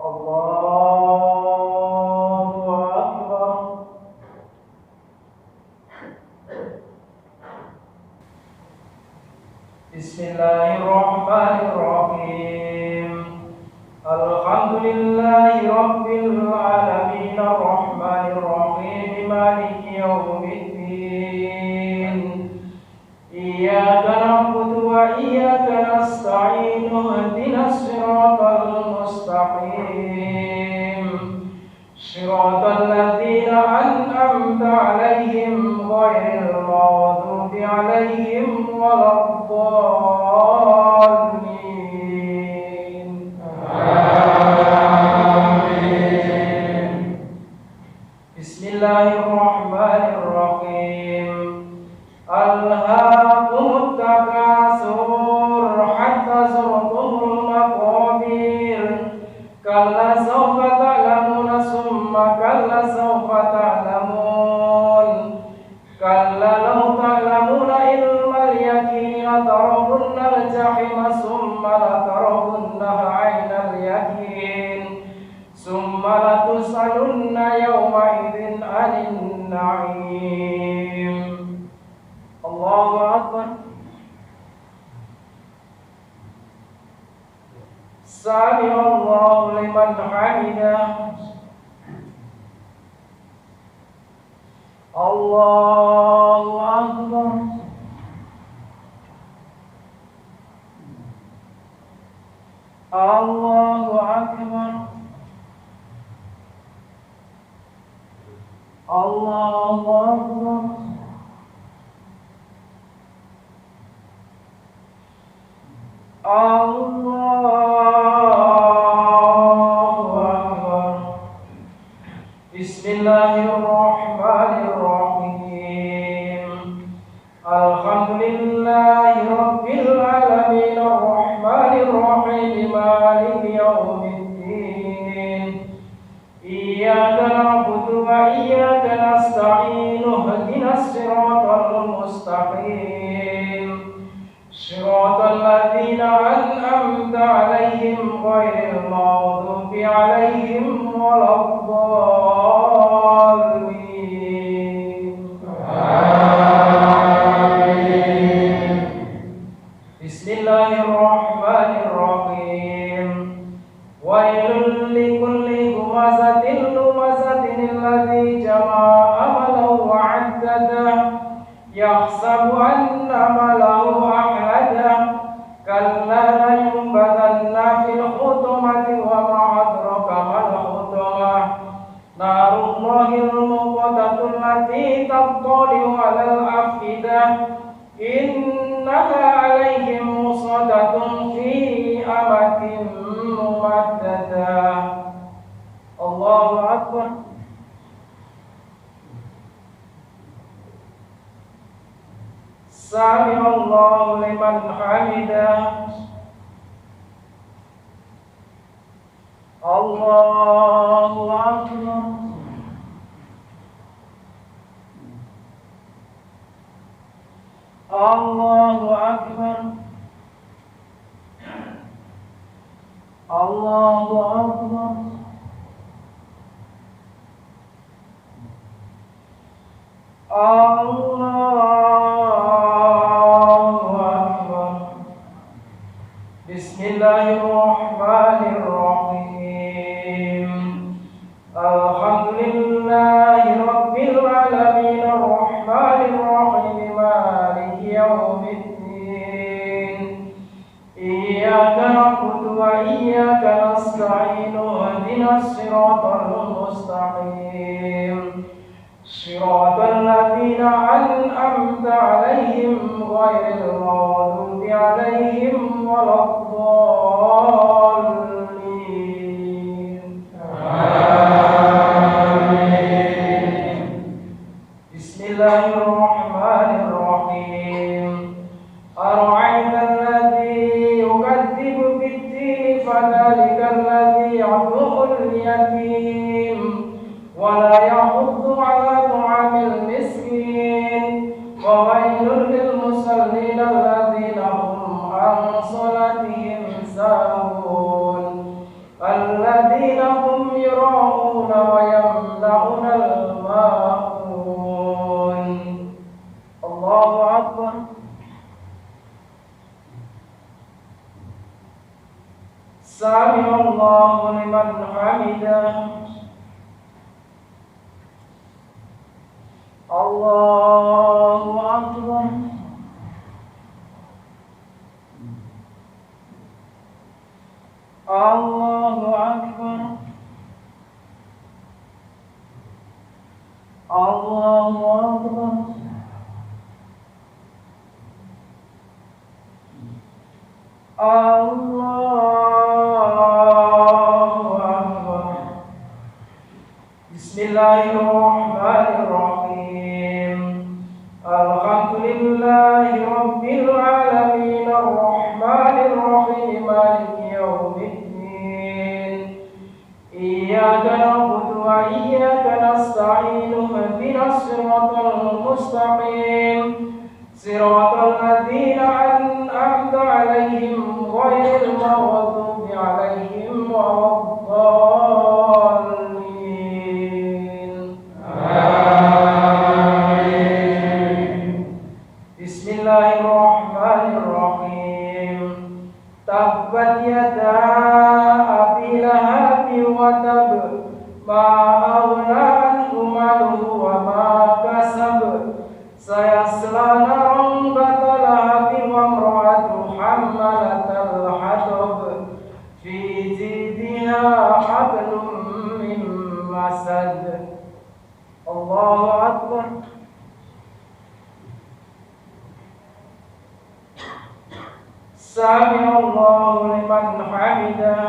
Allahu Akbar. Bismillahirrahmanirrahim. Alhamdulillahi Rabbil alamin arrahmanir rahim maliki yaumiddin. Iyyaka na'budu wa iyyaka nasta'in ihdinas siratal mustaqim. Siratal ladzina an'amta 'alaihim ghairil maghdubi 'alaihim waladdallin. Amin. Bismillahirrahmanirrahim. Alhaakumut takatsur hatta zurtumul maqabir. Kalla sawfa ta'lamuna summa kalla sawfa ta'lamun. Kalla law ta'lamuna ilmal yaqini latarawunnal jahima summa latarawunnaha 'ainal yaqin. Summa latus'alunna yawma idzin 'anil na'im. Allahu Akbar. Sami Allahu liman hamidah. Allahu Akbar. Allahu Akbar. Allahu Akbar. Allahu Akbar. Bismillahirrahmanirrahim. Alhamdulillahi Rabbil alamin arrahmanir rahim maliki yaumiddin. Iyyaka na'budu wa iyyaka nasta'in ihdinas siratal mustaqim. Siratal ladzina an'amta 'alaihim ghairil maghdubi 'alaihim waladdallin. Amin. Bismillahirrahmanirrahim. Wailul likulli humazatin lumazatin alladzi jama'a malahu wa 'addadah. Yahsabu anna malahu ahladah. Kalla layunbadanna fil hutamati wa ma adraka mal hutamah. Narullahil muqadatul lati tattali'u 'alal afidah. Innaha 'alaihim musadatun fi amatin mumaddadah. Allahu Akbar. Sami Allahu liman hamidah. Allahu Akbar. Allahu Akbar. Allahu Akbar. Allahu Akbar. Bismillahirrahmanirrahim. Alhamdulillahi Rabbil alamin arrahmanir rahim maliki yaumiddin. Iyyaka na'budu wa iyyaka nasta'in ihdinas siratal mustaqim. Siratal ladzina an'amta 'alaihim ghairil maghdubi 'alaihim waladdallin. Amin. Bismillahirrahmanirrahim. Ara'aita alladzi yukadzibu bid-din fadhalika alladzi yad'ul yatim wa la yahuddu 'ala ta'amil miskin. Wa wailul lil musallin alladzina hum an salatihim sahun. Alladzi الذين هم يراءون ويمنعون الماعون. الله أكبر. سمع الله لمن حمده. الله أكبر. الله أكبر. الله أكبر. الله أكبر. بسم الله الرحمن الرحيم. الحمد لله رب العالمين الرحمن الرحيم مالك يوم الدين. إياك نعبد وإياك نستعين اهدنا الصراط المستقيم صراط الذين أنعمت عليهم غير المغضوب عليهم ولا الضالين. آمين. بسم الله الرحمن الرحيم. تبت يدا أبي لهب وتب ما أغنى عنه ماله وما كسب سيصلى نارا ذات لهب وامرأته حمالة الحطب في جيدها حبل من مسد. الله أكبر. سمع الله لمن حمده.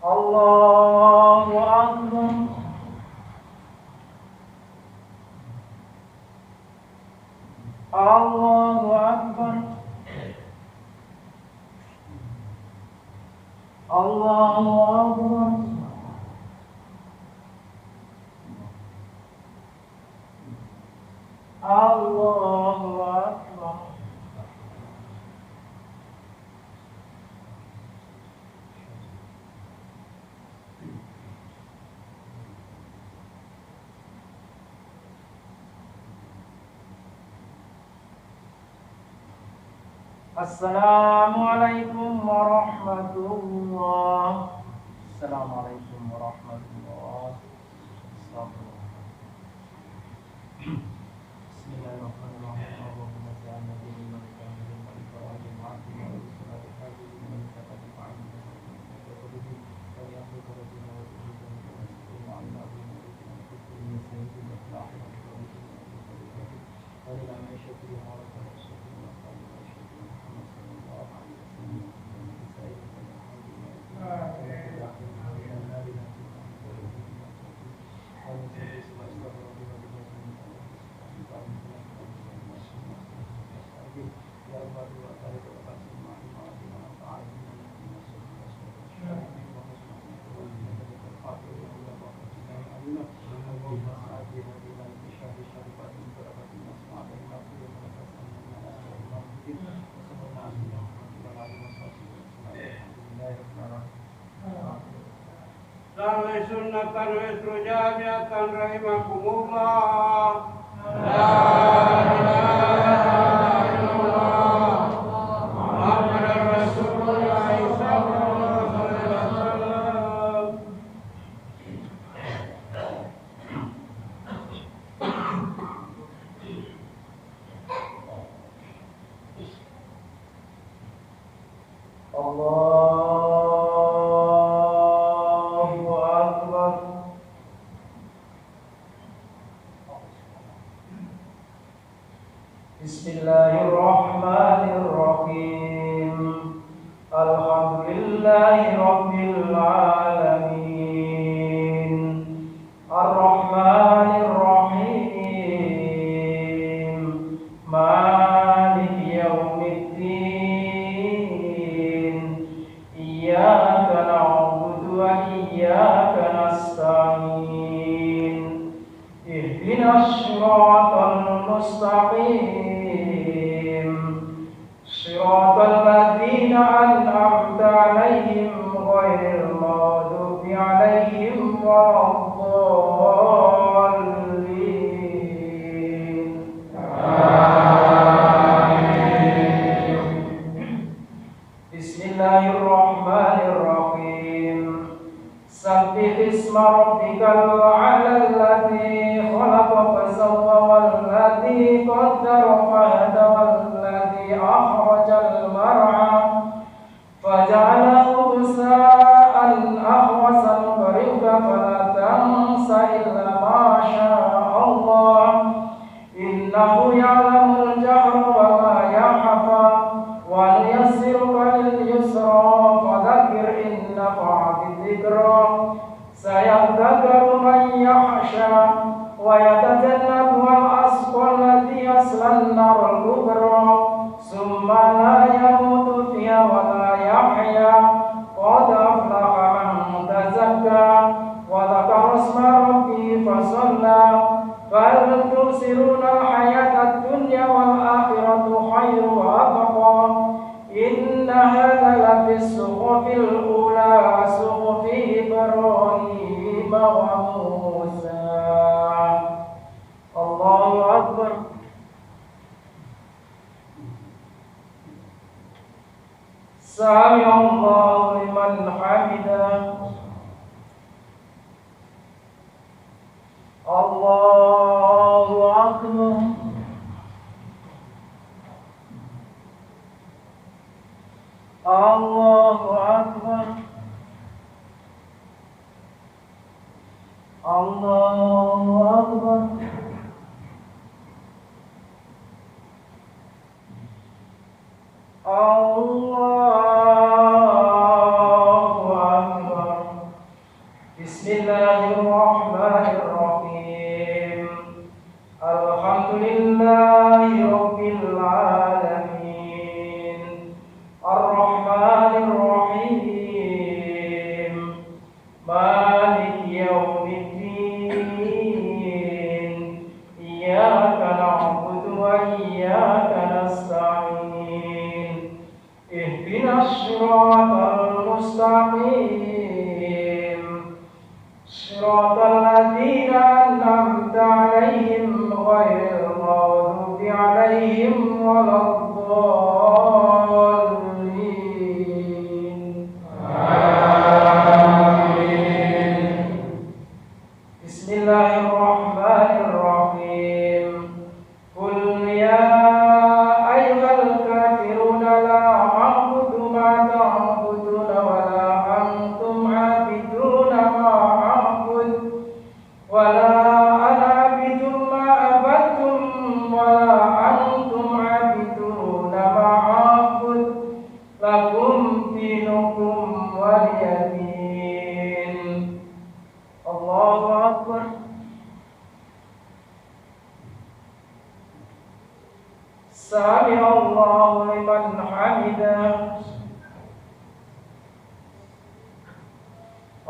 الله أكبر. الله أكبر. الله أكبر. الله أكبر. Assalamualaikum warahmatullahi. Assalamualaikum warahmatullahi. Salli sunnatan wa isru jamiatan rahimakumullah. La ilaha illallah Muhammadur Rasulullah sallallahu alaihi wasallam. Bismillahirrahmanirrahim. Alhamdulillahi rabbil alamin. Ar-Rahmanir Rahim. Maliki yaumiddin. Iyyaka na'budu wa iyyaka nasta'in. Ihdinas siratal mustaqim. صراط الذين أنعمت Bismillahirrahmanirrahim. Sabbih isma rabbikal a'la alladzi khalaqa fasawwa walladzi qaddara fahada walladzi akhrajal mar'a faja'alahu ghusaan ahwasan fariqa fala tansa illa ma syaa Allah innahu ya'lamul jahra wa ma yakhfa wa nuyassiruka lil yusra fadhakkir in nafa'ati dzikra sayadhakkaru man yakhsha wa yatajannabuha al-ashqa alladhi yasla an-nar al-kubra summa la yamutu fiha wa la yahya qad aflaha man tazakka wa dhakara isma rabbih fasalla bal tusiruna al-hayata ad-dunya wal akhiratu khairu wa abqa inna hadha la fi as-suhufil ula suhufi Ibrahim wa Musa. Allahu akbar. Sami Allahu liman hamidah. Allahu akbar. Allahu akbar. Allahu akbar. Allahu akbar. Bismillahirrahmanirrahim. Alhamdulillahi rabbil alamin. Ar-Rahmanir Rahim. Maliki yaumiddin. Iyyaka na'budu wa iyyaka nasta'in. Ihdinas siratal mustaqim. Siratal ladzina an'amta 'alaihim ghairil maghdubi 'alaihim waladdallin. Bismillahirrahmanirrahim. Qul ya ayyuhal kafiruna la a'budu ma ta'buduna wa la antum 'abiduna ma a'bud wa la ana 'abidun ma abadtum wa la antum 'abiduna ma a'bud lakum dinukum waliyadin. Allahu akbar. Sami Allahu liman hamidah.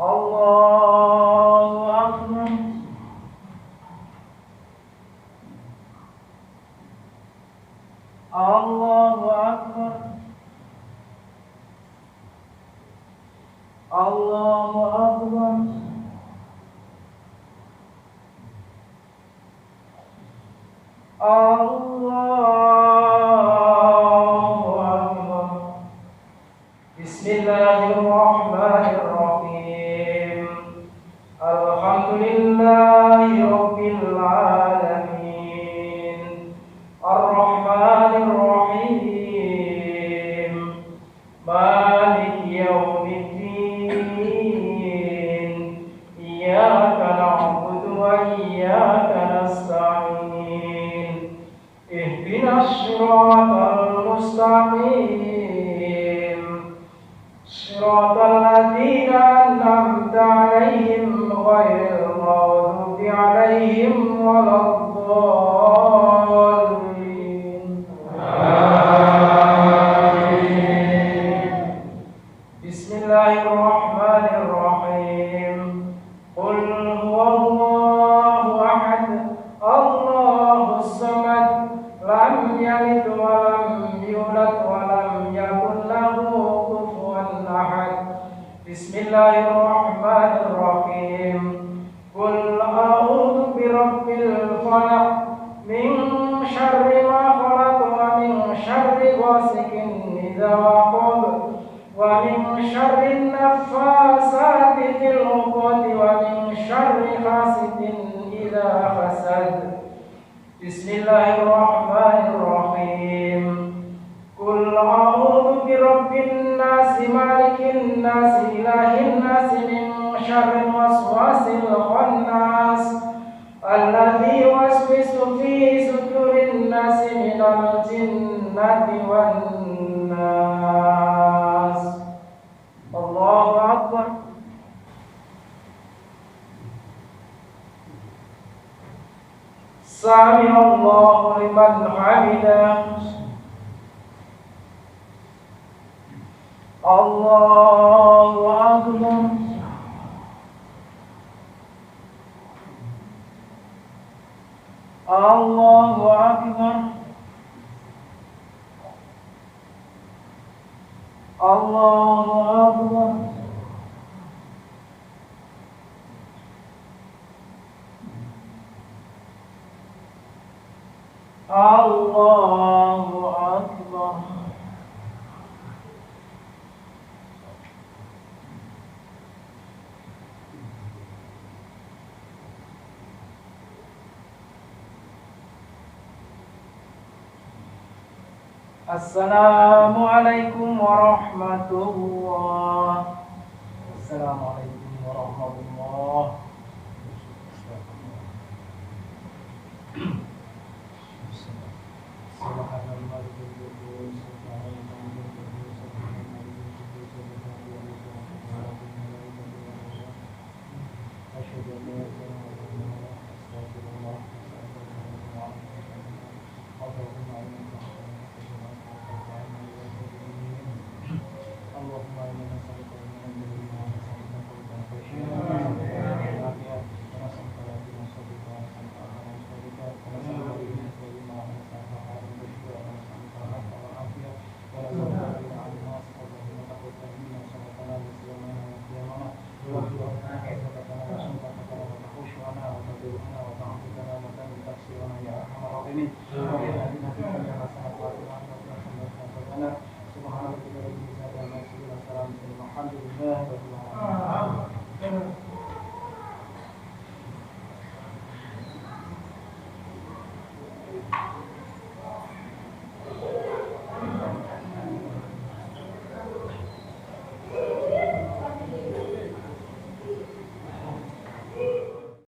Allahu akbar. Allahu akbar. Allahu akbar. Allahu akbar. Bismillahirrahmanirrahim. Alhamdulillahi rabbil alamin. Ar-Rahmanir Rahim. Maliki yaumiddin. Iyyaka na'budu wa iyyaka nasta'in. Ihdinas siratal mustaqim. Siratal ladzina an'amta 'alaihim ghairil maghdubi 'alaihim waladdallin. Bismillahirrahmanirrahim. Qul huwallahu ahad. Allahus samad. Lam yalid wa lam yulad wa lam yakul lahu kufuwan ahad. Bismillahirrahmanirrahim. Qul a'udzu birabbil falaq min syarri ma khalaq wa min syarri ghasikin idza waqab ومن شر النفاثات في العقد ومن شر حاسد إذا حسد. بسم الله الرحمن الرحيم. قل أعوذ برب الناس مالك الناس إله الناس من شر الوسواس الخناس الذي يوسوس في صدور الناس من الجنة والناس. الله أكبر. سمع الله لمن حمده. الله أكبر. الله أكبر. الله أكبر. الله أكبر. Assalamualaikum warahmatullahi. Assalamualaikum warahmatullahi. Subhanallah.